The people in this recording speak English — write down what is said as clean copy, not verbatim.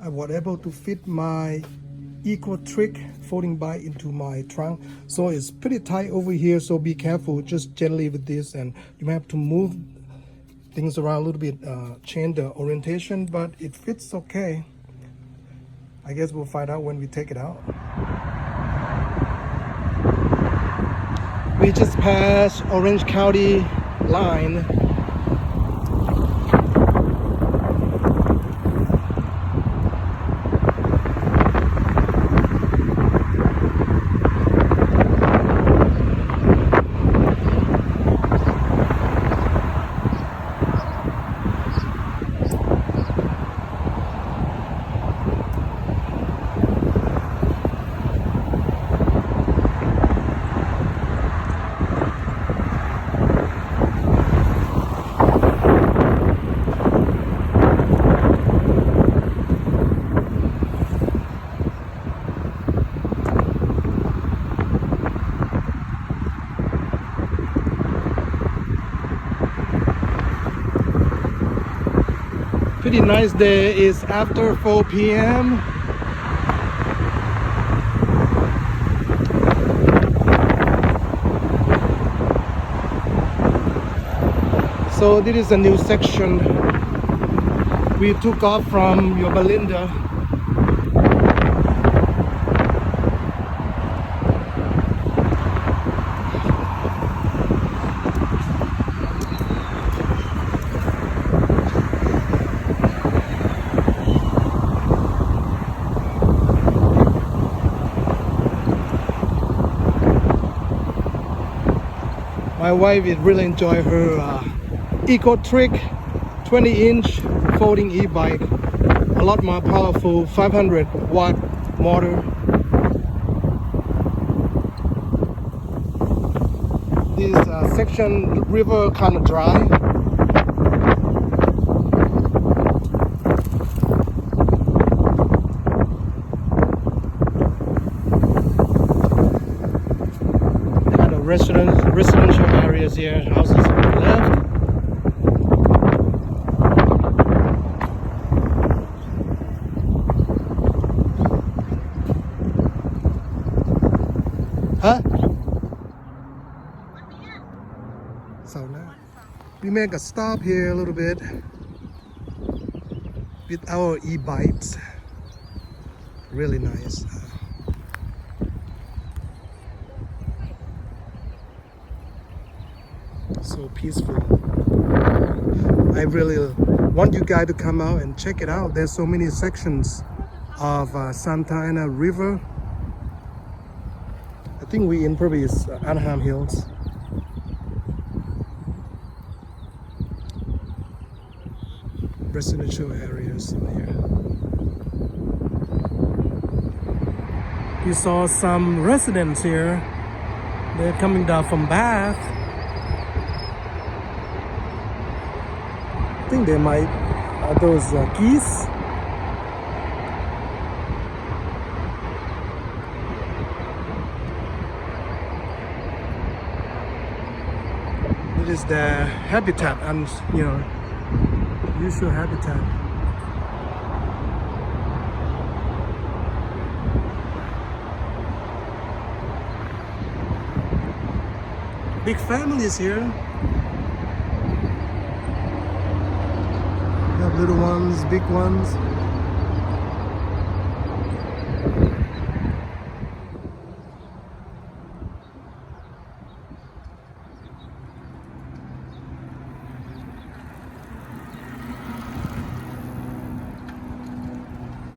I was able to fit my Eco-Trick folding bike into my trunk, so it's pretty tight over here, so be careful just gently with this, and you may have to move things around a little bit, change the orientation, but it fits okay. I guess we'll find out when we take it out. We just passed Orange County line. Pretty nice day. Is after 4 p.m. So this is a new section. We took off from Yorba Linda. My wife would really enjoy her Eco-Trick 20-inch folding e-bike. A lot more powerful, 500-watt motor. This section river kind of dry. Residential areas here, houses on the left. Huh? So now we make a stop here a little bit with our e-bikes. Really nice. So peaceful. I really want you guys to come out and check it out. There's so many sections of Santa Ana River. I think we in probably is Anaheim Hills. Residential areas here. We saw some residents here. They're coming down from Bath. I think they might those geese. It is their habitat, and usual habitat. Big families here. Little ones, big ones.